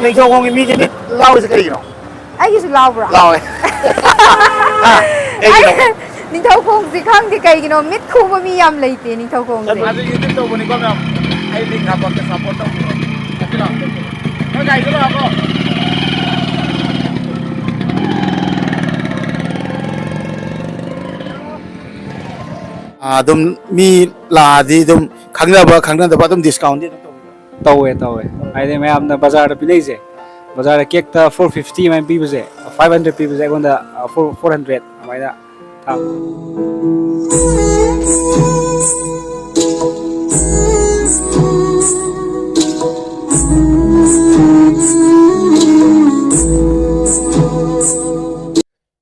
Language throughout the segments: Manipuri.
ꯅꯤꯡꯊꯧ ꯈꯣꯡꯒꯤ ꯃꯤꯁꯤꯗꯤ ꯂꯥꯎꯔꯤꯁꯦ ꯀꯔꯤꯒꯤꯅꯣ ꯑꯩꯒꯤꯁꯨ ꯂꯥꯎꯕ꯭ꯔꯥ ꯂꯥꯎꯋꯦ ꯀꯩꯒꯤꯅꯣ ꯅꯤꯡꯊꯧꯈꯣꯡꯁꯤ ꯈꯪꯗꯦ ꯀꯩꯒꯤꯅꯣ ꯃꯤꯠ ꯈꯨꯕ ꯃꯤ ꯌꯥꯝ ꯂꯩꯇꯦ ꯅꯤꯡꯊꯧꯈꯣꯡꯁꯦ ꯑꯗꯨ ꯌꯨꯇ꯭ꯌꯨꯕ ꯇꯧꯕꯅꯤꯀꯣ ꯃꯌꯥꯝ ꯑꯩ ꯂꯤꯡ ꯍꯥꯞꯄꯛꯀꯦ ꯁꯞꯄꯣꯔꯠ ꯇꯧꯕꯤꯔꯣ ꯅꯣꯏ ꯒꯥꯔꯤꯗꯣ ꯂꯥꯛꯑꯕꯣ ꯑꯗꯨꯝ ꯃꯤ ꯂꯥꯛꯑꯗꯤ ꯑꯗꯨꯝ ꯈꯪꯅꯕ ꯈꯪꯅꯗꯕ ꯑꯗꯨꯝ ꯗꯤꯁꯀꯥꯎꯟꯗꯤ ꯑꯗꯨꯝ ꯇꯧꯋꯦ ꯇꯧꯋꯦ ꯍꯥꯏꯗꯤ ꯃꯌꯥꯝꯅ ꯕꯖꯥꯔꯗ ꯄꯤꯅꯩꯁꯦ ꯕꯖꯥꯔꯗ ꯀꯦꯛꯇ 450 ꯑꯗꯨꯃꯥꯏꯅ ꯄꯤꯕꯁꯦ 500 ꯄꯤꯕꯁꯦ ꯑꯩꯉꯣꯟꯗ 400 ꯑꯗꯨꯃꯥꯏꯅ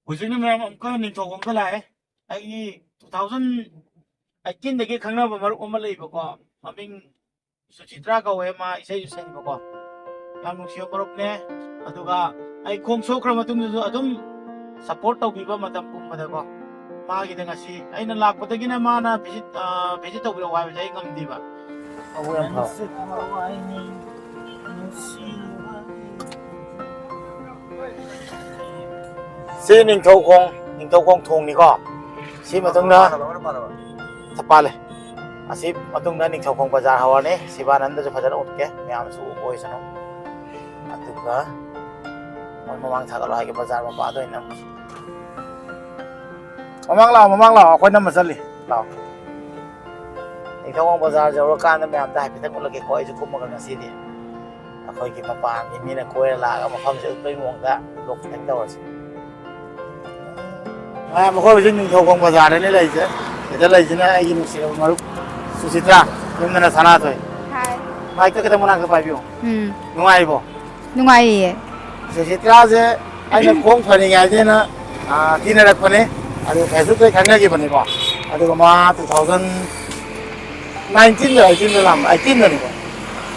ꯍꯧꯖꯤꯛꯅ ꯃꯌꯥꯝ ꯑꯃꯨꯛꯀ ꯅꯤꯡꯊꯧꯈꯣꯡꯗ ꯂꯥꯛꯑꯦ ꯑꯩꯒꯤ 2018ꯗꯒꯤ ꯈꯪꯅꯕ ꯃꯔꯨꯞ ꯑꯃ ꯂꯩꯕꯀꯣ ꯃꯃꯤꯡ ꯁꯨꯆꯤꯇ꯭ꯔꯥ ꯀꯧꯋꯦ ꯃꯥ ꯏꯁꯩꯁꯨ ꯁꯛꯏꯕꯀꯣ ꯌꯥꯝ ꯅꯨꯡꯁꯤꯕ ꯃꯔꯨꯞꯅꯦ ꯑꯗꯨꯒ ꯑꯩ ꯈꯣꯡ ꯁꯣꯛꯈ꯭ꯔ ꯃꯇꯨꯡꯗꯁꯨ ꯑꯗꯨꯝ ꯁꯞꯄꯣꯔꯠ ꯇꯧꯕꯤꯕ ꯃꯇꯝ ꯄꯨꯝꯕꯗꯀꯣ ꯃꯥꯒꯤꯗ ꯉꯁꯤ ꯑꯩꯅ ꯂꯥꯛꯄꯗꯒꯤꯅ ꯃꯥꯅ ꯚꯤꯖꯤꯠ ꯇꯧꯕꯤꯔꯛꯑꯣ ꯍꯥꯏꯕꯁꯦ ꯑꯩ ꯉꯝꯗꯦꯕ ꯁꯤ ꯅꯤꯡꯊꯧꯈꯣꯡ ꯊꯣꯡꯅꯤꯀꯣ ꯁꯤ ꯃꯇꯨꯡꯗ ꯄꯥꯜꯂꯦ ꯑꯁꯤ ꯃꯇꯨꯡꯗ ꯅꯤꯡꯊꯧꯈꯣꯡ ꯕꯖꯥꯔ ꯍꯧꯔꯅꯤ ꯁꯤꯕꯥꯅꯟꯗꯁꯨ ꯐꯖꯅ ꯎꯠꯀꯦ ꯃꯌꯥꯝꯁꯨ ꯎꯕ ꯑꯣꯏꯁꯅꯨ ꯑꯗꯨꯒ ꯃꯣꯏ ꯃꯃꯥꯡ ꯊꯥꯒꯠꯂꯣ ꯍꯥꯏꯒꯦ ꯕꯖꯥꯔ ꯃꯄꯥꯗ ꯑꯣꯏꯅ ꯃꯃꯥꯡ ꯂꯥꯛꯑꯣ ꯑꯩꯈꯣꯏ ꯅꯝꯕ ꯆꯠꯂꯤ ꯂꯥꯛꯑꯣ ꯅꯤꯡꯊꯧꯈꯣꯡ ꯕꯖꯥꯔ ꯌꯧꯔꯀꯥꯟꯗ ꯃꯌꯥꯝꯗ ꯍꯥꯏꯐꯦꯠꯇꯪ ꯎꯠꯂꯒꯦꯀꯣ ꯑꯩꯁꯨ ꯀꯨꯝꯃꯒ ꯉꯁꯤꯗꯤ ꯑꯩꯈꯣꯏꯒꯤ ꯃꯄꯥꯟꯒꯤ ꯃꯤꯅ ꯀꯣꯏꯔ ꯂꯥꯛꯑꯒ ꯃꯐꯝꯁꯦ ꯎꯠꯄꯒꯤ ꯃꯑꯣꯡꯗ ꯕ꯭ꯂꯣꯛ ꯈꯤꯇꯪ ꯇꯧꯔꯁꯤ ꯃꯌꯥꯝ ꯑꯩꯈꯣꯏ ꯍꯧꯖꯤꯛ ꯅꯤꯡꯊꯧꯈꯣꯡ ꯕꯖꯥꯔꯗꯅꯤ ꯂꯩꯔꯤꯁꯦ ꯁꯤꯗ ꯂꯩꯁꯤꯅ ꯑꯩꯒꯤ ꯅꯨꯡꯁꯤꯔꯕ ꯃꯔꯨꯞ ꯁꯨꯆꯤꯇ꯭ꯔꯥ ꯌꯨꯝꯗꯅ ꯁꯅꯥꯊꯣꯏ ꯃꯥꯏꯛꯇ ꯈꯤꯇꯪ ꯃꯅꯥꯛꯇ ꯄꯥꯏꯕꯤꯌꯨ ꯅꯨꯡꯉꯥꯏꯔꯤꯕꯣ ꯅꯨꯡꯉꯥꯏꯔꯤꯌꯦ ꯁꯨꯆꯤꯇ꯭ꯔꯥꯁꯦ ꯑꯩꯅ ꯈꯣꯡ ꯐꯅꯤꯡꯉꯥꯏꯗꯅ ꯇꯤꯟꯅꯔꯛꯄꯅꯦ ꯑꯗꯨ ꯐꯦꯁꯕꯨꯛꯇꯩ ꯈꯪꯅꯈꯤꯕꯅꯤꯀꯣ ꯑꯗꯨꯒ ꯃꯥ 2019ꯗ 18ꯗꯅꯤꯀꯣ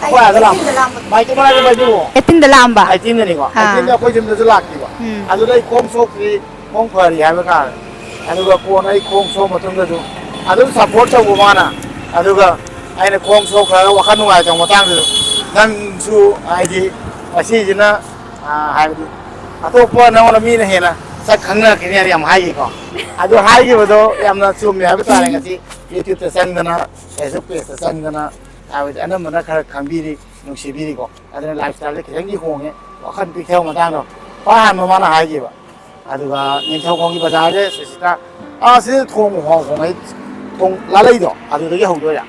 ꯑꯩꯈꯣꯏ ꯑꯥꯗ ꯂꯥꯛꯄ ꯃꯥꯏꯛꯇ ꯃꯅꯥꯛꯇ ꯄꯥꯏꯕꯤꯌꯨ 18ꯗ ꯂꯥꯛꯑꯝꯕ 18ꯗꯅꯤꯀꯣ 18ꯗ ꯑꯩꯈꯣꯏ ꯌꯨꯝꯗꯁꯨ ꯂꯥꯛꯈꯤꯕ ꯑꯗꯨꯗ ꯑꯩ ꯈꯣꯡ ꯁꯣꯛꯇ꯭ꯔꯤ ꯈꯣꯡ ꯐꯔꯤ ꯍꯥꯏꯕ ꯀꯥꯟꯗ ꯑꯗꯨꯒ ꯀꯣꯟꯅ ꯑꯩ ꯈꯣꯡ ꯁꯣꯛ ꯃꯇꯨꯡꯗꯁꯨ ꯑꯗꯨꯝ ꯁꯞꯄꯣꯔꯠ ꯇꯧꯕ ꯃꯥꯅ ꯑꯗꯨꯒ ꯑꯩꯅ ꯈꯣꯡ ꯁꯣꯛꯈ꯭ꯔꯒ ꯋꯥꯈꯜ ꯅꯨꯡꯉꯥꯏꯇꯕ ꯃꯇꯥꯡꯗꯁꯨ ꯅꯪꯁꯨ ꯍꯥꯏꯗꯤ ꯃꯁꯤꯁꯤꯅ ꯍꯥꯏꯕꯗꯤ ꯑꯇꯣꯞꯄ ꯅꯉꯣꯟꯗ ꯃꯤꯅ ꯍꯦꯟꯅ ꯁꯛ ꯈꯪꯅꯔꯛꯈꯤꯅꯤ ꯍꯥꯏꯅ ꯌꯥꯝ ꯍꯥꯏꯈꯤꯀꯣ ꯑꯗꯨ ꯍꯥꯏꯈꯤꯕꯗꯣ ꯌꯥꯝꯅ ꯆꯨꯝꯃꯦ ꯍꯥꯏꯕ ꯇꯥꯔꯦ ꯉꯁꯤ ꯌꯨꯇ꯭ꯌꯨꯕꯇ ꯆꯪꯗꯅ ꯐꯦꯁꯕꯨꯛ ꯄꯦꯖꯇ ꯆꯪꯗꯅ ꯍꯥꯏꯕꯗꯤ ꯑꯅꯝꯕꯅ ꯈꯔ ꯈꯪꯕꯤꯔꯤ ꯅꯨꯡꯁꯤꯕꯤꯔꯤꯀꯣ ꯑꯗꯨꯅ ꯂꯥꯏꯐ ꯁ꯭ꯇꯥꯏꯜꯗ ꯈꯤꯇꯪꯗꯤ ꯍꯣꯡꯉꯦ ꯋꯥꯈꯜ ꯄꯤꯛꯊꯕ ꯃꯇꯥꯡꯗꯣ ꯈ꯭ꯋꯥꯏ ꯑꯍꯥꯟꯕ ꯃꯥꯅ ꯍꯥꯏꯈꯤꯕ ꯑꯗꯨꯒ ꯅꯤꯡꯊꯧꯈꯣꯡꯒꯤ ꯕꯖꯥꯔꯁꯦ ꯁꯤꯗ ꯁꯤꯗ ꯊꯣꯡ ꯍꯣꯡꯉꯩ ꯊꯣꯡ ꯂꯥꯂꯩꯗꯣ ꯑꯗꯨꯗꯒꯤ ꯍꯧꯗꯣꯏꯔꯥ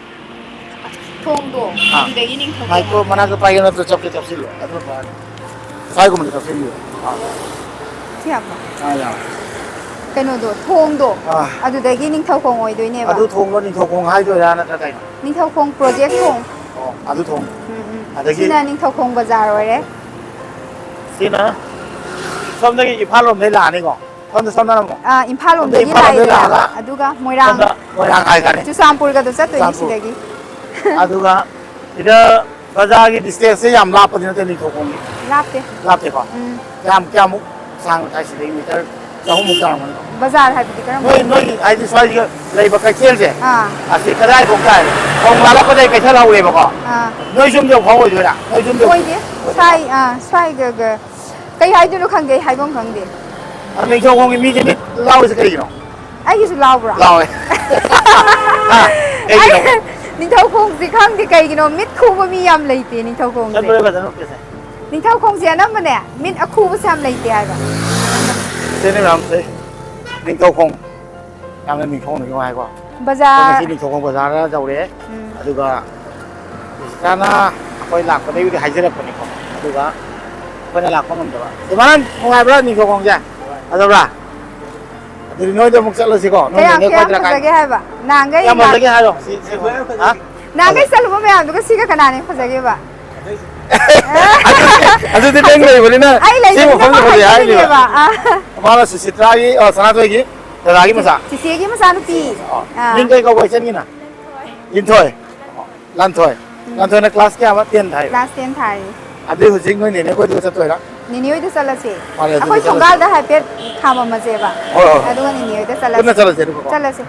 ꯊꯣꯡꯗꯣ ꯑꯗꯨꯗꯒꯤ ꯅꯤꯡꯊꯧꯈꯣꯡ ꯃꯥꯏꯀ꯭ꯔꯣ ꯃꯅꯥꯛꯇ ꯄꯥꯏꯒꯦ ꯅꯠꯇ꯭ꯔ ꯆꯞꯁꯤꯜꯂꯣ ꯑꯗꯨ ꯁ꯭ꯋꯥꯏꯒꯨꯝꯕꯗ ꯆꯞꯁꯤꯜꯂꯣ ꯁꯤ ꯍꯥꯞꯄꯣ ꯌꯥ ꯀꯩꯅꯣꯗꯣ ꯊꯣꯡꯗꯣ ꯑꯗꯨꯗꯒꯤ ꯅꯤꯡꯊꯧꯈꯣꯡ ꯑꯣꯏꯗꯣꯏꯅꯦꯕ ꯑꯗꯨ ꯊꯣꯡꯗꯣ ꯅꯤꯡꯊꯧꯈꯣꯡ ꯍꯥꯏꯗꯣꯏꯔꯥ ꯅꯠꯇ꯭ꯔ ꯀꯩꯅꯣ ꯅꯤꯡꯊꯧꯈꯣꯡ ꯄ꯭ꯔꯣꯖꯦꯛ ꯊꯣꯡ ꯑꯗꯨ ꯊꯣꯡ ꯑꯗꯒꯤ ꯁꯤꯅ ꯅꯤꯡꯊꯧꯈꯣꯡ ꯕꯖꯥꯔ ꯑꯣꯏꯔꯦ ꯁꯤꯅ ꯁꯣꯝꯗꯒꯤ ꯏꯝꯐꯥꯜ ꯂꯣꯝꯗꯩ ꯂꯥꯛꯑꯅꯤꯀꯣ ꯁꯣꯝꯗ ꯏꯝꯐꯥꯜ ꯁꯣꯝꯗ ꯂꯣꯝꯗꯒꯤ ꯏꯝꯐꯥꯜ ꯂꯣꯝꯗꯩ ꯂꯥꯛꯏꯗꯣꯏꯅꯦꯕ ꯂꯥꯛꯑꯒ ꯑꯗꯨꯒ ꯃꯣꯏꯔꯥꯡ ꯁꯣꯝꯗ ꯃꯣꯏꯔꯥꯡ ꯍꯥꯏꯈꯔꯦ ꯆꯨꯔꯆꯥꯟꯄꯨꯔꯒꯗꯣ ꯆꯠꯇꯣꯏꯅꯤ ꯆꯨꯔꯆꯥꯟꯄꯨꯔ ꯁꯤꯗꯒꯤ ꯑꯗꯨꯒ ꯁꯤꯗ ꯕꯖꯥꯔꯒꯤ ꯗꯤꯁꯇꯦꯟꯁꯁꯦ ꯌꯥꯝ ꯂꯥꯞꯄꯗꯤ ꯅꯠꯇꯦ ꯅꯤꯡꯊꯧꯈꯣꯡꯒꯤ ꯂꯥꯞꯇꯦ ꯂꯥꯞꯇꯦꯀꯣ ꯀꯌꯥꯃꯨꯛ ꯁꯥꯡꯅ ꯊꯥꯏ ꯁꯤꯗꯒꯤ ꯃꯤꯇꯔ 100ꯃꯨꯛ ꯇꯥꯔꯝꯒꯅꯤꯀꯣ ꯕꯖꯥꯔ ꯍꯥꯏꯕꯗꯤ ꯀꯔꯝꯕ ꯅꯣꯏ ꯍꯥꯏꯗꯤ ꯁ꯭ꯋꯥꯏꯁꯤꯒ ꯂꯩꯕ ꯀꯩꯊꯦꯜꯁꯦ ꯑꯥ ꯑꯁꯤ ꯀꯗꯥꯏꯐꯥꯎ ꯇꯥꯏ ꯈꯣꯡ ꯂꯥꯜꯂꯛꯄꯗꯩ ꯀꯩꯊꯦꯜ ꯍꯧꯔꯦꯕꯀꯣ ꯅꯣꯏ ꯁꯨꯝ ꯌꯧꯐꯥꯎ ꯑꯣꯏꯗꯣꯏꯔꯥ ꯅꯣꯏ ꯁꯨꯝ ꯑꯣꯏꯗꯦ ꯁ꯭ꯋꯥꯏꯒ ꯀꯩ ꯍꯥꯏꯗꯣꯏꯅꯣ ꯈꯪꯗꯦ ꯍꯥꯏꯐꯝ ꯈꯪꯗꯦ ꯅꯤꯡꯊꯧꯈꯣꯡꯒꯤ ꯃꯤꯁꯤꯗꯤ ꯂꯥꯎꯔꯤꯁꯦ ꯀꯔꯤꯒꯤꯅꯣ ꯑꯩꯒꯤꯁꯨ ꯂꯥꯎꯕ꯭ꯔꯥ ꯂꯥꯎꯋꯦ ꯀꯩꯒꯤꯅꯣ ꯅꯤꯡꯊꯧꯈꯣꯡꯁꯤ ꯈꯪꯗꯦ ꯀꯩꯒꯤꯅꯣ ꯃꯤꯠ ꯈꯨꯕ ꯃꯤ ꯌꯥꯝ ꯂꯩꯇꯦ ꯅꯤꯡꯊꯧꯈꯣꯡꯁꯦ ꯐꯖꯅ ꯎꯠꯀꯦꯁꯦ ꯅꯤꯡꯊꯧꯈꯣꯡꯁꯦ ꯑꯅꯝꯕꯅꯦ ꯃꯤꯠ ꯑꯈꯨꯕꯁꯦ ꯌꯥꯝ ꯂꯩꯇꯦ ꯍꯥꯏꯕ ꯁꯤꯅꯤ ꯃꯌꯥꯝꯁꯦ ꯅꯤꯡꯊꯧꯈꯣꯡ ꯌꯥꯝꯅ ꯅꯤꯡꯊꯧꯅ ꯅꯨꯡꯉꯥꯏꯀꯣ ꯑꯩꯈꯣꯏ ꯕꯖꯥꯔ ꯉꯁꯤ ꯅꯤꯡꯊꯧꯈꯣꯡ ꯕꯖꯥꯔꯗ ꯌꯧꯔꯛꯑꯦ ꯑꯗꯨꯒ ꯁꯤꯁꯇꯔꯅ ꯑꯩꯈꯣꯏ ꯂꯥꯛꯄꯗꯒꯤꯕꯨꯗꯤ ꯍꯥꯏꯖꯔꯛꯄꯅꯤꯀꯣ ꯑꯗꯨꯒ ꯑꯩꯈꯣꯏꯅ ꯂꯥꯛꯄ ꯉꯝꯗꯕ ꯏꯃꯥꯟ ꯅꯨꯡꯉꯥꯏꯕ꯭ꯔꯥ ꯅꯤꯡꯊꯧꯈꯣꯡꯁꯦ ꯐꯖꯕ꯭ꯔꯥ ꯑꯗꯨꯗꯤ ꯅꯣꯏꯗ ꯑꯃꯨꯛ ꯆꯠꯂꯁꯤꯀꯣ ꯅꯣꯏꯅ ꯀꯌꯥꯝ ꯐꯖꯒꯦ ꯍꯥꯏꯕ ꯅꯍꯥꯟꯈꯩ ꯀꯌꯥꯝ ꯐꯖꯒꯦ ꯍꯥꯏꯔꯣ ꯅꯍꯥꯟꯈꯩ ꯆꯠꯂꯨꯕ ꯃꯌꯥꯝꯗꯨꯒ ꯁꯤꯒ ꯀꯅꯥꯅ ꯐꯖꯒꯦꯕ ꯑꯗꯨꯗꯤ ꯅꯪ ꯂꯩꯕꯅꯤꯅ ꯑꯩ ꯁꯤ ꯂꯩꯕꯅꯤꯅ ꯃꯐꯝꯁꯦ ꯐꯖꯩ ꯍꯥꯏꯅꯦꯕ ꯍꯥꯏꯖꯔꯤꯅꯦꯕ ꯃꯥꯅ ꯁꯨꯆꯤꯇ꯭ꯔꯥꯒꯤ ꯁꯅꯥꯊꯣꯏꯒꯤ ꯗꯗꯥꯒꯤ ꯃꯆꯥ ꯆꯤꯆꯦꯒꯤ ꯃꯆꯥꯅꯨꯄꯤ ꯃꯤꯡ ꯀꯩ ꯀꯧꯕ ꯏꯆꯟꯒꯤꯅ ꯂꯤꯟꯊꯣꯏ ꯂꯥꯟꯊꯣꯏ ꯂꯥꯟꯊꯣꯏꯅ ꯀ꯭ꯂꯥꯁ ꯀꯌꯥ 10 ꯊꯥꯏꯕ ꯀ꯭ꯂꯥꯁ 10 ꯊꯥꯔꯤ ꯑꯗꯨ ꯍꯧꯖꯤꯛ ꯅꯣꯏ ꯅꯦꯅꯦ ꯈꯣꯏꯗꯒ ꯆꯠꯇꯣꯏꯔꯥ ꯅꯤꯅꯦ ꯍꯣꯏꯗ ꯆꯠꯂꯁꯦ ꯃꯥꯅꯦ ꯑꯗꯨꯗ ꯑꯩꯈꯣꯏ ꯆꯠꯂꯁꯤ ꯊꯣꯡꯒꯥꯜꯗ ꯍꯥꯏꯐꯦꯠ ꯈꯥꯝꯃꯝꯃꯁꯦꯕ ꯍꯣꯏ ꯑꯗꯨꯒ ꯅꯤꯅꯦ ꯍꯣꯏꯗ ꯄꯨꯟꯅ ꯆꯠꯂꯁꯦ ꯆꯠꯂꯁꯦ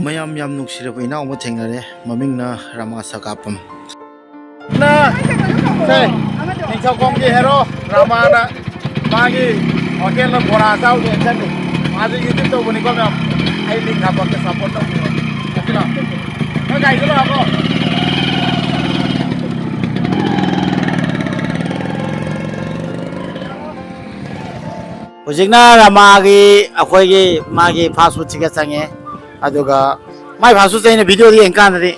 ꯃꯌꯥꯝ ꯌꯥꯝ ꯅꯨꯡꯁꯤꯔꯕ ꯏꯅꯥꯎ ꯑꯃ ꯊꯦꯡꯅꯔꯦ ꯃꯃꯤꯡꯅ ꯔꯥꯃꯥ ꯁꯀꯥꯄꯝ ꯆꯥꯛꯈꯣꯡꯒꯤ ꯍꯦꯔꯣ ꯔꯃꯥꯅ ꯃꯥꯒꯤ ꯍꯣꯇꯦꯜꯗ ꯕꯣꯔꯥ ꯆꯥꯎꯁꯦ ꯆꯠꯂꯤ ꯃꯥꯁꯨ ꯌꯨꯇ꯭ꯌꯨꯕ ꯇꯧꯕꯅꯤꯀꯣ ꯃꯌꯥꯝ ꯑꯩ ꯂꯤꯡ ꯍꯥꯞꯄꯛꯀꯦ ꯁꯞꯄꯣꯔꯠ ꯇꯧꯕꯤꯔꯣ ꯆꯠꯁꯤꯔꯣ ꯅꯪ ꯒꯥꯔꯤꯗ ꯂꯥꯛꯑꯕꯣ ꯍꯧꯖꯤꯛꯅ ꯔꯃꯥꯒꯤ ꯑꯩꯈꯣꯏꯒꯤ ꯃꯥꯒꯤ ꯐꯥꯁ ꯐꯨꯗꯁꯤꯒ ꯆꯪꯉꯦ ꯑꯗꯨꯒ ꯃꯥꯏ ꯐꯥꯁ ꯐꯨꯗꯁꯦ ꯑꯩꯅ ꯚꯤꯗꯤꯑꯣꯗ ꯌꯦꯡꯀꯥꯟꯗꯗꯤ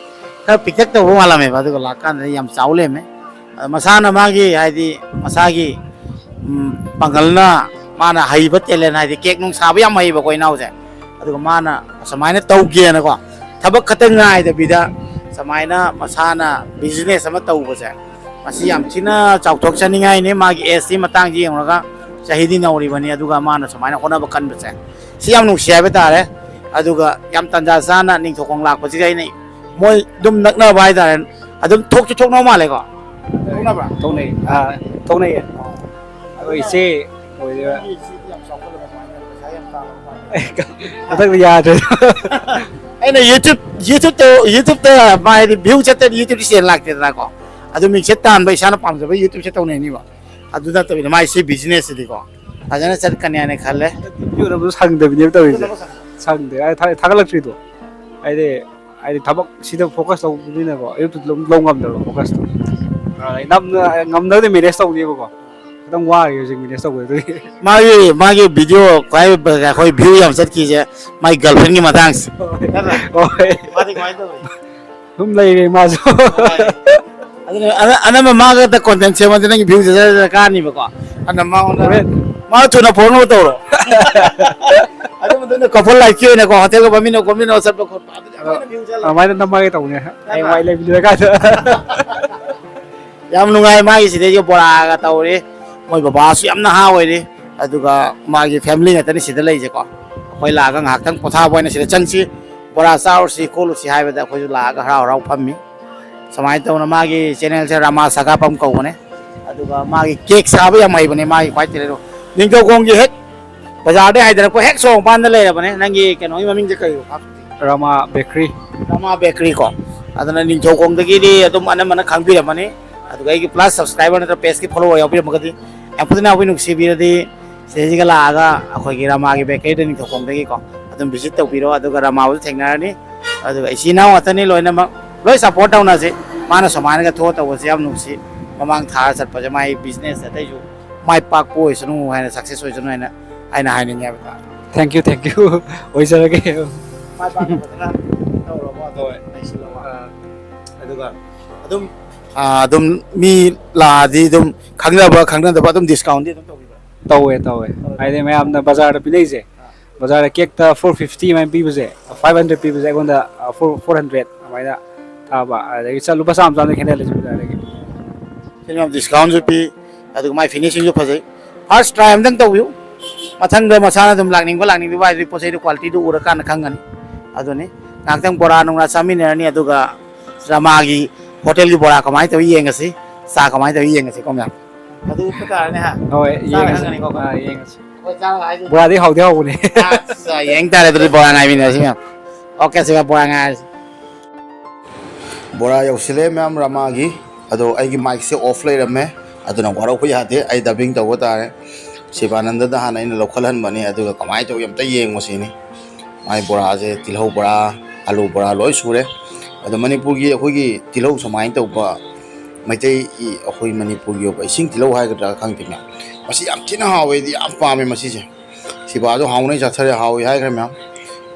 ꯈꯔ ꯄꯤꯛꯇꯛ ꯇꯧꯕ ꯃꯥꯜꯂꯝꯃꯦꯕ ꯑꯗꯨꯒ ꯂꯥꯛꯀꯥꯟꯗꯗꯤ ꯌꯥꯝ ꯆꯥꯎ ꯂꯩꯔꯝꯃꯦ ꯃꯁꯥꯅ ꯃꯥꯒꯤ ꯍꯥꯏꯗꯤ ꯃꯁꯥꯒꯤ ꯄꯥꯡꯒꯜꯅ ꯃꯥꯅ ꯍꯩꯕ ꯇꯦꯂꯦꯟ ꯍꯥꯏꯗꯤ ꯀꯦꯛ ꯅꯨꯡ ꯁꯥꯕ ꯌꯥꯝ ꯍꯩꯕ ꯑꯩꯈꯣꯏ ꯏꯅꯥꯎꯁꯦ ꯑꯗꯨꯒ ꯃꯥꯅ ꯁꯨꯃꯥꯏꯅ ꯇꯧꯒꯦꯅꯀꯣ ꯊꯕꯛ ꯈꯛꯇ ꯉꯥꯏꯗꯕꯤꯗ ꯁꯨꯃꯥꯏꯅ ꯃꯁꯥꯅ ꯕꯤꯖꯤꯅꯦꯁ ꯑꯃ ꯇꯧꯕꯁꯦ ꯃꯁꯤ ꯌꯥꯝ ꯊꯤꯅ ꯆꯥꯎꯊꯣꯛꯆꯅꯤꯡꯉꯥꯏꯅꯤ ꯃꯥꯒꯤ ꯑꯦꯖꯀꯤ ꯃꯇꯥꯡꯁꯤ ꯌꯦꯡꯉꯨꯔꯒ ꯆꯍꯤꯗꯤ ꯅꯧꯔꯤꯕꯅꯤ ꯑꯗꯨꯒ ꯃꯥꯅ ꯁꯨꯃꯥꯏꯅ ꯍꯣꯠꯅꯕ ꯀꯟꯕꯁꯦ ꯁꯤ ꯌꯥꯝ ꯅꯨꯡꯁꯤ ꯍꯥꯏꯕ ꯇꯥꯔꯦ ꯑꯗꯨꯒ ꯌꯥꯝ ꯇꯟꯖꯥ ꯆꯥꯅ ꯅꯤꯡꯊꯧꯈꯣꯡ ꯂꯥꯛꯄꯁꯤꯒ ꯑꯩꯅ ꯃꯣꯏ ꯑꯗꯨꯝ ꯅꯛꯅꯕ ꯍꯥꯏꯇꯥꯔꯦ ꯑꯗꯨꯝ ꯊꯣꯛꯁꯨ ꯊꯣꯛꯅꯕ ꯃꯥꯜꯂꯦꯀꯣ ꯊꯣꯛꯅꯕ꯭ꯔꯥ ꯊꯣꯛꯅꯩ ꯊꯣꯛꯅꯩꯌꯦ ꯑꯩꯈꯣꯏ ꯏꯆꯦ ꯑꯣꯏꯗꯣꯏꯔꯥ ꯃꯊꯛꯇ ꯌꯥꯗ꯭ꯔꯦ ꯑꯩꯅ ꯌꯨꯇ꯭ꯌꯨꯕꯇ ꯍꯥꯏꯗꯤ ꯚ꯭ꯌꯨ ꯆꯠꯇ꯭ꯔꯗꯤ ꯌꯨꯇ꯭ꯌꯨꯕꯇ ꯆꯦꯟ ꯂꯥꯛꯇꯦꯗꯅꯀꯣ ꯑꯗꯨ ꯃꯤꯡꯆꯠ ꯇꯥꯟꯕ ꯏꯁꯥꯅ ꯄꯥꯝꯖꯕ ꯌꯨꯇ꯭ꯌꯨꯕꯁꯦ ꯇꯧꯅꯩꯅꯤꯕ ꯑꯗꯨ ꯅꯠꯇꯕꯤꯗ ꯃꯥꯏ ꯁꯤ ꯕꯤꯖꯤꯅꯦꯁꯁꯤꯗꯤꯀꯣ ꯐꯖꯅ ꯆꯠꯀꯅꯤ ꯍꯥꯏꯅ ꯈꯜꯂꯦ ꯚꯤꯗꯤꯑꯣ ꯁꯪꯗꯕꯤꯅꯦꯕ ꯇꯧꯔꯤꯁꯦ ꯁꯪꯗꯦ ꯊꯥꯒꯠꯂꯛꯇ꯭ꯔꯤꯗꯣ ꯍꯥꯏꯗꯤ ꯊꯕꯛ ꯁꯤꯗ ꯐꯣꯀꯁ ꯇꯧꯕꯅꯤꯅꯀꯣ ꯑꯌꯨꯛꯇꯨ ꯂꯧ ꯉꯝꯗꯕ ꯐꯣꯀꯁꯇꯣ ꯉꯝꯗꯕꯗꯤ ꯃꯦꯅꯦꯖ ꯇꯧꯅꯦꯕꯀꯣ ꯈꯤꯇꯪ ꯋꯥꯔꯤ ꯍꯧꯖꯤꯛ ꯃꯦꯅꯦꯖ ꯇꯧꯕꯗꯨꯒꯤ ꯃꯥꯒꯤ ꯚꯤꯗꯤꯑꯣ ꯈ꯭ꯋꯥꯏ ꯑꯩꯈꯣꯏ ꯚ꯭ꯌꯨ ꯌꯥꯝ ꯆꯠꯈꯤꯁꯦ ꯃꯥꯒꯤ ꯒꯔꯜꯐ꯭ꯔꯦꯟꯒꯤ ꯃꯇꯥꯡꯁꯦ ꯍꯣꯏ ꯃꯥꯗꯤ ꯀꯃꯥꯏꯅ ꯇꯧꯋꯤ ꯑꯗꯨꯝ ꯂꯩꯔꯦ ꯃꯥꯁꯨ ꯑꯅꯝꯕ ꯃꯥꯒ ꯀꯣꯟꯇꯦꯟ ꯁꯦꯝꯃꯗꯤ ꯅꯪꯒꯤ ꯚ꯭ꯌꯨꯁꯦ ꯀꯥꯅꯤꯕꯀꯣ ꯑꯗꯨꯅ ꯃꯉꯣꯟꯗ ꯍꯣꯔꯦꯟ ꯃꯥ ꯊꯨꯅ ꯐꯣꯟꯅꯕ ꯇꯧꯔꯣ ꯑꯗꯨ ꯃꯇꯨꯡꯗ ꯀꯄꯜ ꯂꯥꯏꯐꯀꯤ ꯑꯣꯏꯅꯀꯣ ꯍꯣꯇꯦꯜꯒ ꯐꯝꯃꯤꯟꯅ ꯈꯣꯠꯃꯤꯟꯅ ꯆꯠꯄ ꯈꯣꯠꯄ ꯑꯗꯨꯗꯤ ꯑꯃꯨꯛ ꯍꯦꯟꯅ ꯚ꯭ꯌꯨ ꯆꯠꯂꯦ ꯑꯗꯨꯃꯥꯏꯅ ꯅꯝꯃꯒꯦ ꯇꯧꯅꯦ ꯍꯌꯦꯡꯋꯥꯏ ꯂꯩꯃꯤꯟꯅꯔꯀꯥꯟꯗ ꯌꯥꯝ ꯅꯨꯡꯉꯥꯏ ꯃꯥꯒꯤ ꯁꯤꯗꯩꯁꯨ ꯕꯣꯔꯥꯒ ꯇꯧꯔꯤ ꯃꯣꯏ ꯕꯕꯥꯁꯨ ꯌꯥꯝ ꯅꯍꯥ ꯑꯣꯏꯔꯤ ꯑꯗꯨꯒ ꯃꯥꯒꯤ ꯐꯦꯃꯤꯂꯤ ꯉꯥꯛꯇꯅꯤ ꯁꯤꯗ ꯂꯩꯁꯦꯀꯣ ꯑꯩꯈꯣꯏ ꯂꯥꯛꯑꯒ ꯉꯥꯏꯍꯥꯛꯇꯪ ꯄꯣꯊꯥꯕ ꯑꯣꯏꯅ ꯁꯤꯗ ꯆꯪꯁꯤ ꯕꯣꯔꯥ ꯆꯥꯎꯔꯨꯁꯤ ꯈꯣꯠꯂꯨꯁꯤ ꯍꯥꯏꯕꯗ ꯑꯩꯈꯣꯏꯁꯨ ꯂꯥꯛꯑꯒ ꯍꯔꯥꯎ ꯍꯔꯥꯎ ꯐꯝꯃꯤ ꯁꯨꯃꯥꯏꯅ ꯇꯧꯅ ꯃꯥꯒꯤ ꯆꯦꯅꯦꯜꯁꯦ ꯔꯥꯃꯥ ꯁꯒꯥꯄꯝ ꯀꯧꯕꯅꯦ ꯑꯗꯨꯒ ꯃꯥꯒꯤ ꯀꯦꯛ ꯁꯥꯕ ꯌꯥꯝ ꯍꯩꯕꯅꯦ ꯃꯥꯒꯤ ꯈ꯭ꯋꯥꯏ ꯇꯦꯂꯦꯟ ꯅꯤꯡꯊꯧꯈꯣꯡꯒꯤ ꯍꯦꯛ ꯕꯖꯥꯔꯗꯩ ꯍꯥꯏꯗꯔꯛꯄ ꯍꯦꯛ ꯁꯣꯔꯣꯛ ꯃꯄꯥꯟꯗ ꯂꯩꯔꯕꯅꯦ ꯅꯪꯒꯤ ꯀꯩꯅꯣꯒꯤ ꯃꯃꯤꯡꯁꯦ ꯀꯩꯅꯣ ꯔꯥꯃꯥ ꯕꯦꯀꯔꯤ ꯔꯥꯃꯥ ꯕꯦꯀꯔꯤ ꯀꯣ ꯑꯗꯨꯅ ꯅꯤꯡꯊꯧꯈꯣꯡꯗꯒꯤꯗꯤ ꯑꯗꯨꯝ ꯑꯅꯝꯕꯅ ꯈꯪꯕꯤꯔꯝꯃꯅꯤ ꯑꯗꯨꯒ ꯑꯩꯒꯤ ꯄ꯭ꯂꯁ ꯁꯕꯁꯀ꯭राꯏꯕꯔ ꯅꯠꯇ꯭ꯔꯒ ꯄꯦꯖꯀꯤ ꯐꯣꯂꯣꯋꯔ ꯌꯥꯎꯕꯤꯔꯝꯃꯒꯗꯤ ꯌꯥꯝ ꯐꯖꯅ ꯑꯩꯈꯣꯏ ꯅꯨꯡꯁꯤꯕꯤꯔꯗꯤ ꯁꯤꯗꯩꯁꯤꯒ ꯂꯥꯛꯑꯒ ꯑꯩꯈꯣꯏꯒꯤ ꯔꯥꯃꯥꯒꯤ ꯕꯦꯀꯔꯤꯗ ꯅꯤꯡꯊꯧꯈꯣꯡꯗꯒꯤꯀꯣ ꯑꯗꯨꯝ ꯚꯤꯖꯤꯠ ꯇꯧꯕꯤꯔꯣ ꯑꯗꯨꯒ ꯔꯥꯃꯥꯕꯨꯁꯨ ꯊꯦꯡꯅꯔꯅꯤ ꯑꯗꯨꯒ ꯏꯆꯤꯟ ꯏꯅꯥꯎ ꯉꯥꯛꯇꯅꯤ ꯂꯣꯏꯅꯃꯛ ꯂꯣꯏ ꯁꯞꯄꯣꯔꯠ ꯇꯧꯅꯁꯤ ꯃꯥꯅ ꯁꯨꯃꯥꯏꯅꯒ ꯊꯣꯛꯑ ꯇꯧꯕꯁꯦ ꯌꯥꯝ ꯅꯨꯡꯁꯤ ꯃꯃꯥꯡ ꯊꯥꯔ ꯆꯠꯄꯁꯦ ꯃꯥꯒꯤ ꯕꯤꯖꯤꯅꯦꯁ ꯑꯇꯩꯁꯨ ꯃꯥꯏ ꯄꯥꯛꯄ ꯑꯣꯏꯁꯅꯨ ꯍꯥꯏꯅ ꯁꯛꯁꯦꯁ ꯑꯣꯏꯁꯅꯨ ꯍꯥꯏꯅ ꯑꯩꯅ ꯍꯥꯏꯅꯤꯡꯉꯦ ꯍꯥꯏꯕ ꯇꯥꯔꯦ ꯊꯦꯡꯛ ꯌꯨ ꯑꯣꯏꯖꯔꯒꯦ ꯃꯥꯏ ꯄꯥꯛꯅ ꯐꯖꯅ ꯇꯧꯔꯕꯣ ꯑꯗꯨꯝ ꯍꯣꯏ ꯂꯩꯁꯤꯜꯂꯕꯣ ꯑꯗꯨꯒ ꯑꯗꯨꯝ ꯃꯤ ꯂꯥꯛꯑꯗꯤ ꯑꯗꯨꯝ ꯈꯪꯅꯕ ꯈꯪꯅꯗꯕ ꯑꯗꯨꯝ ꯗꯤꯁꯀꯥꯎꯟꯗꯤ ꯑꯗꯨꯝ ꯇꯧꯕꯤꯕ꯭ꯔꯥ ꯇꯧꯋꯦ ꯍꯥꯏꯗꯤ ꯃꯌꯥꯝꯅ ꯕꯖꯥꯔꯗ ꯄꯤꯅꯩꯁꯦ ꯕꯖꯥꯔꯗ ꯀꯦꯛꯇ 450 ꯑꯗꯨꯃꯥꯏꯅ ꯄꯤꯕꯁꯦ 500 ꯄꯤꯕꯁꯦ ꯑꯩꯉꯣꯟꯗ 400 ꯑꯗꯨꯃꯥꯏꯅ ꯊꯥꯕ ꯑꯗꯒꯤ ꯂꯨꯄꯥ ꯆꯥꯝꯃ ꯆꯥꯝꯃ ꯈꯦꯠꯅꯍꯜꯂꯤꯁꯦ ꯕꯖꯥꯔꯗꯒꯤ ꯁꯤꯅ ꯗꯤꯁꯀꯥꯎꯟꯁꯨ ꯄꯤ ꯑꯗꯨꯒ ꯃꯥꯏ ꯐꯤꯅꯤꯁꯤꯡꯁꯨ ꯐꯖꯩ ꯐꯥꯔꯁ ꯇ꯭ꯔꯥꯏ ꯑꯝꯇꯪ ꯇꯧꯕꯤꯌꯨ ꯃꯊꯪꯗ ꯃꯁꯥꯅ ꯑꯗꯨꯝ ꯂꯥꯛꯅꯤꯡꯕ ꯍꯥꯏꯗꯤ ꯄꯣꯠ ꯆꯩꯗꯨ ꯀ꯭ꯋꯥꯂꯤꯇꯤꯗꯨ ꯎꯔꯀꯥꯟꯗ ꯈꯪꯒꯅꯤ ꯑꯗꯨꯅꯤ ꯉꯥꯏꯍꯥꯛꯇꯪ ꯕꯣꯔꯥ ꯅꯨꯡꯔꯥ ꯆꯥꯃꯤꯟꯅꯔꯅꯤ ꯑꯗꯨꯒ ꯔꯥꯃꯥꯒꯤ ꯍꯣꯇꯦꯜꯒꯤ ꯕꯣꯔꯥ ꯀꯃꯥꯏꯅ ꯇꯧꯋꯤ ꯌꯦꯡꯉꯁꯤ ꯆꯥ ꯀꯃꯥꯏꯅ ꯇꯧꯋꯤ ꯌꯦꯡꯉꯁꯤꯀꯣ ꯃꯌꯥꯝ ꯑꯗꯨ ꯎꯠꯄ ꯇꯥꯔꯅꯦ ꯍꯥ ꯍꯣꯏ ꯆꯥꯔ ꯌꯦꯡꯉꯁꯤ ꯈꯪꯒꯅꯤꯀꯣ ꯌꯦꯡꯉꯁꯤ ꯍꯣꯏ ꯆꯥꯔꯒ ꯍꯥꯏꯗꯤ ꯕꯣꯔꯥꯗꯤ ꯍꯥꯎꯗꯤ ꯍꯥꯎꯕꯅꯦ ꯌꯦꯡ ꯇꯥꯔꯦ ꯑꯗꯨꯗꯤ ꯕꯣꯔꯥ ꯉꯥꯏꯃꯤꯟꯅꯔꯁꯤ ꯃꯌꯥꯝ ꯑꯣꯀꯦ ꯁꯤꯒ ꯕꯣꯔꯥ ꯉꯥꯏꯔꯁꯤ ꯕꯣꯔꯥ ꯌꯧꯁꯤꯜꯂꯦ ꯃꯌꯥꯝ ꯔꯥꯃꯥꯒꯤ ꯑꯗꯣ ꯑꯩꯒꯤ ꯃꯥꯏꯛꯁꯦ ꯑꯣꯐ ꯂꯩꯔꯝꯃꯦ ꯑꯗꯨꯅ ꯋꯥꯔꯧꯕ ꯌꯥꯗꯦ ꯑꯩ ꯗꯕꯤꯡ ꯇꯧꯕ ꯇꯥꯔꯦ ꯁꯤꯕꯥꯅꯟꯗꯗ ꯍꯥꯟꯅ ꯑꯩꯅ ꯂꯧꯈꯠꯍꯟꯕꯅꯤ ꯑꯗꯨꯒ ꯀꯃꯥꯏꯅ ꯇꯧꯋꯤ ꯑꯝꯇ ꯌꯦꯡꯉꯨꯁꯤꯅꯤ ꯃꯥꯏ ꯕꯣꯔꯥꯁꯦ ꯇꯤꯜꯍꯧ ꯕꯣꯔꯥ ꯑꯂꯨ ꯕꯣꯔꯥ ꯂꯣꯏ ꯁꯨꯔꯦ ꯑꯗꯣ ꯃꯅꯤꯄꯨꯔꯒꯤ ꯑꯩꯈꯣꯏꯒꯤ ꯇꯤꯜꯍꯧ ꯁꯨꯃꯥꯏꯅ ꯇꯧꯕ ꯃꯩꯇꯩꯒꯤ ꯑꯩꯈꯣꯏ ꯃꯅꯤꯄꯨꯔꯒꯤ ꯑꯣꯏꯕ ꯏꯁꯤꯡ ꯇꯤꯜꯍꯧ ꯍꯥꯏꯒꯗ꯭ꯔꯥ ꯈꯪꯗꯦ ꯃꯌꯥꯝ ꯃꯁꯤ ꯌꯥꯝ ꯊꯤꯅ ꯍꯥꯎꯋꯦꯗꯤ ꯌꯥꯝ ꯄꯥꯝꯃꯦ ꯃꯁꯤꯁꯦ ꯁꯤꯕꯥꯁꯨ ꯍꯥꯎꯅꯩ ꯆꯥꯊꯔꯦ ꯍꯥꯎꯋꯤ ꯍꯥꯏꯈ꯭ꯔꯦ ꯃꯌꯥꯝ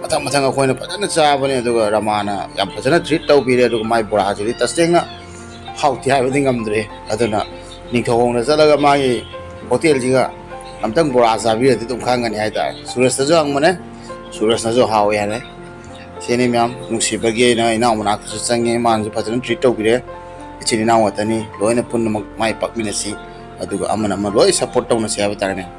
ꯃꯊꯪ ꯑꯩꯈꯣꯏꯅ ꯐꯖꯅ ꯆꯥꯕꯅꯤ ꯑꯗꯨꯒ ꯔꯥꯃꯥꯅ ꯌꯥꯝ ꯐꯖꯅ ꯇ꯭ꯔꯤꯠ ꯇꯧꯕꯤꯔꯦ ꯑꯗꯨꯒ ꯃꯥꯏ ꯕꯣꯔꯥꯁꯤꯗꯤ ꯇꯁꯦꯡꯅ ꯍꯥꯎꯇꯦ ꯍꯥꯏꯕꯗꯤ ꯉꯝꯗ꯭ꯔꯦ ꯑꯗꯨꯅ ꯅꯤꯡꯊꯧꯈꯣꯡꯗ ꯆꯠꯂꯒ ꯃꯥꯒꯤ ꯍꯣꯇꯦꯜꯁꯤꯒ ꯑꯝꯇꯪ ꯕꯣꯔꯥ ꯆꯥꯕꯤꯔꯗꯤ ꯑꯗꯨꯝ ꯈꯪꯒꯅꯤ ꯍꯥꯏꯇꯥꯔꯦ ꯁꯨꯔꯦꯁꯇꯁꯨ ꯍꯪꯕꯅꯦ ꯁꯨꯔꯦꯁꯅꯁꯨ ꯍꯥꯎꯋꯦ ꯍꯥꯏꯔꯦ ꯁꯤꯅꯤ ꯃꯌꯥꯝ ꯅꯨꯡꯁꯤꯕꯒꯤ ꯑꯩꯅ ꯏꯅꯥꯎ ꯃꯅꯥꯛꯇꯁꯨ ꯆꯪꯉꯦ ꯃꯥꯅꯁꯨ ꯐꯖꯅ ꯇ꯭ꯔꯤꯠ ꯇꯧꯕꯤꯔꯦ ꯏꯆꯤꯟ ꯏꯅꯥꯎ ꯉꯥꯛꯇꯅꯤ ꯂꯣꯏꯅ ꯄꯨꯟꯅꯃꯛ ꯃꯥꯏ ꯄꯥꯛꯃꯤꯟꯅꯁꯤ ꯑꯗꯨꯒ ꯑꯃꯅ ꯑꯃ ꯂꯣꯏ ꯁꯞꯄꯣꯔꯠ ꯇꯧꯅꯁꯤ ꯍꯥꯏꯕ ꯇꯥꯔꯦ ꯃꯌꯥꯝ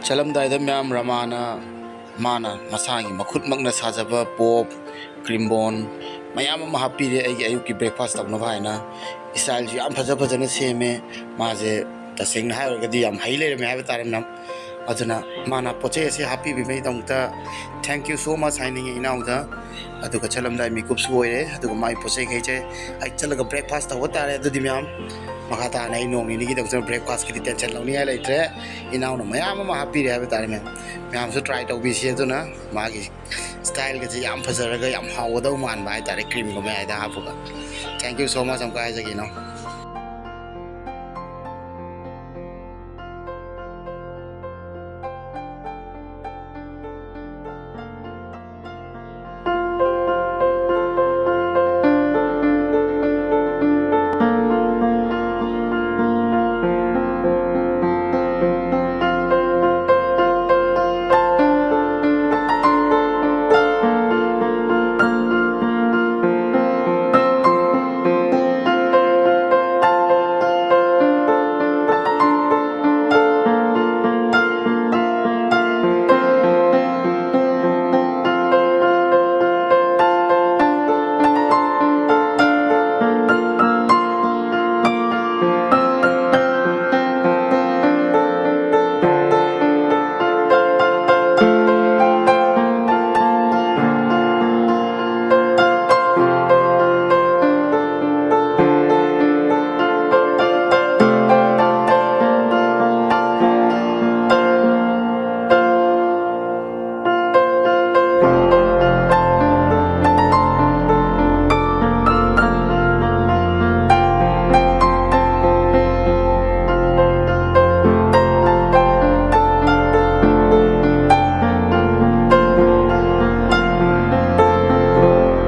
ꯆꯠꯂꯝꯗꯥꯏꯗ ꯃꯌꯥꯝ ꯔꯃꯥꯅ ꯃꯥꯅ ꯃꯁꯥꯒꯤ ꯃꯈꯨꯠꯃꯛꯅ ꯁꯥꯖꯕ ꯄꯣꯞ ꯀ꯭ꯔꯤꯝꯕꯣꯟ ꯃꯌꯥꯝ ꯑꯃ ꯍꯥꯞꯄꯤꯔꯦ ꯑꯩꯒꯤ ꯑꯌꯨꯛꯀꯤ ꯕ꯭ꯔꯦꯛꯐꯥꯁ ꯇꯧꯅꯕ ꯍꯥꯏꯅ ꯁ꯭ꯇꯥꯏꯜꯁꯨ ꯌꯥꯝ ꯐꯖꯅ ꯁꯦꯝꯃꯦ ꯃꯥꯁꯦ ꯇꯁꯦꯡꯅ ꯍꯥꯏꯔꯒꯗꯤ ꯌꯥꯝ ꯍꯩ ꯂꯩꯔꯝꯃꯦ ꯍꯥꯏꯕ ꯇꯥꯔꯦ ꯃꯌꯥꯝ ꯑꯗꯨꯅ ꯃꯥꯅ ꯄꯣꯠꯆꯩ ꯑꯁꯤ ꯍꯥꯞꯄꯤꯕꯒꯤꯗꯃꯛꯇ ꯊꯦꯡꯛ ꯌꯨ ꯁꯣ ꯃꯆ ꯍꯥꯏꯅꯤꯡꯉꯤ ꯏꯅꯥꯎꯗ ꯑꯗꯨꯒ ꯆꯠꯂꯝꯗꯥꯏ ꯃꯤꯀꯨꯞꯁꯨ ꯑꯣꯏꯔꯦ ꯑꯗꯨꯒ ꯃꯥꯒꯤ ꯄꯣꯠꯆꯩꯈꯩꯁꯦ ꯑꯩ ꯆꯠꯂꯒ ꯕ꯭ꯔꯦꯛꯐꯥꯁ ꯇꯧꯕ ꯇꯥꯔꯦ ꯑꯗꯨꯗꯤ ꯃꯌꯥꯝ ꯃꯈꯥ ꯇꯥꯅ ꯑꯩ ꯅꯣꯡ ꯅꯤꯅꯤꯒꯤꯗꯃꯛꯇ ꯕ꯭ꯔꯦꯛꯐꯥꯁꯀꯤꯗꯤ ꯇꯦꯟꯁꯟ ꯂꯧꯅꯤꯡꯉꯥꯏ ꯂꯩꯇ꯭ꯔꯦ ꯏꯅꯥꯎꯅ ꯃꯌꯥꯝ ꯑꯃ ꯍꯥꯞꯄꯤꯔꯦ ꯍꯥꯏꯕ ꯇꯥꯔꯦ ꯃꯌꯥꯝꯁꯨ ꯇ꯭ꯔꯥꯏ ꯇꯧꯕꯤꯁꯤ ꯑꯗꯨꯅ ꯃꯥꯒꯤ ꯁ꯭ꯇꯥꯏꯜꯒꯁꯦ ꯌꯥꯝ ꯐꯖꯔꯒ ꯌꯥꯝ ꯍꯥꯎꯒꯗꯧ ꯃꯥꯟꯕ ꯍꯥꯏꯇꯥꯔꯦ ꯀ꯭ꯔꯤꯝꯒ ꯃꯌꯥꯏꯗ ꯍꯥꯞꯄꯒ ꯊꯦꯡꯛ ꯌꯨ ꯁꯣ ꯃꯆ ꯑꯃꯨꯛꯀ ꯍꯥꯏꯖꯒꯦ ꯏꯅꯥꯎ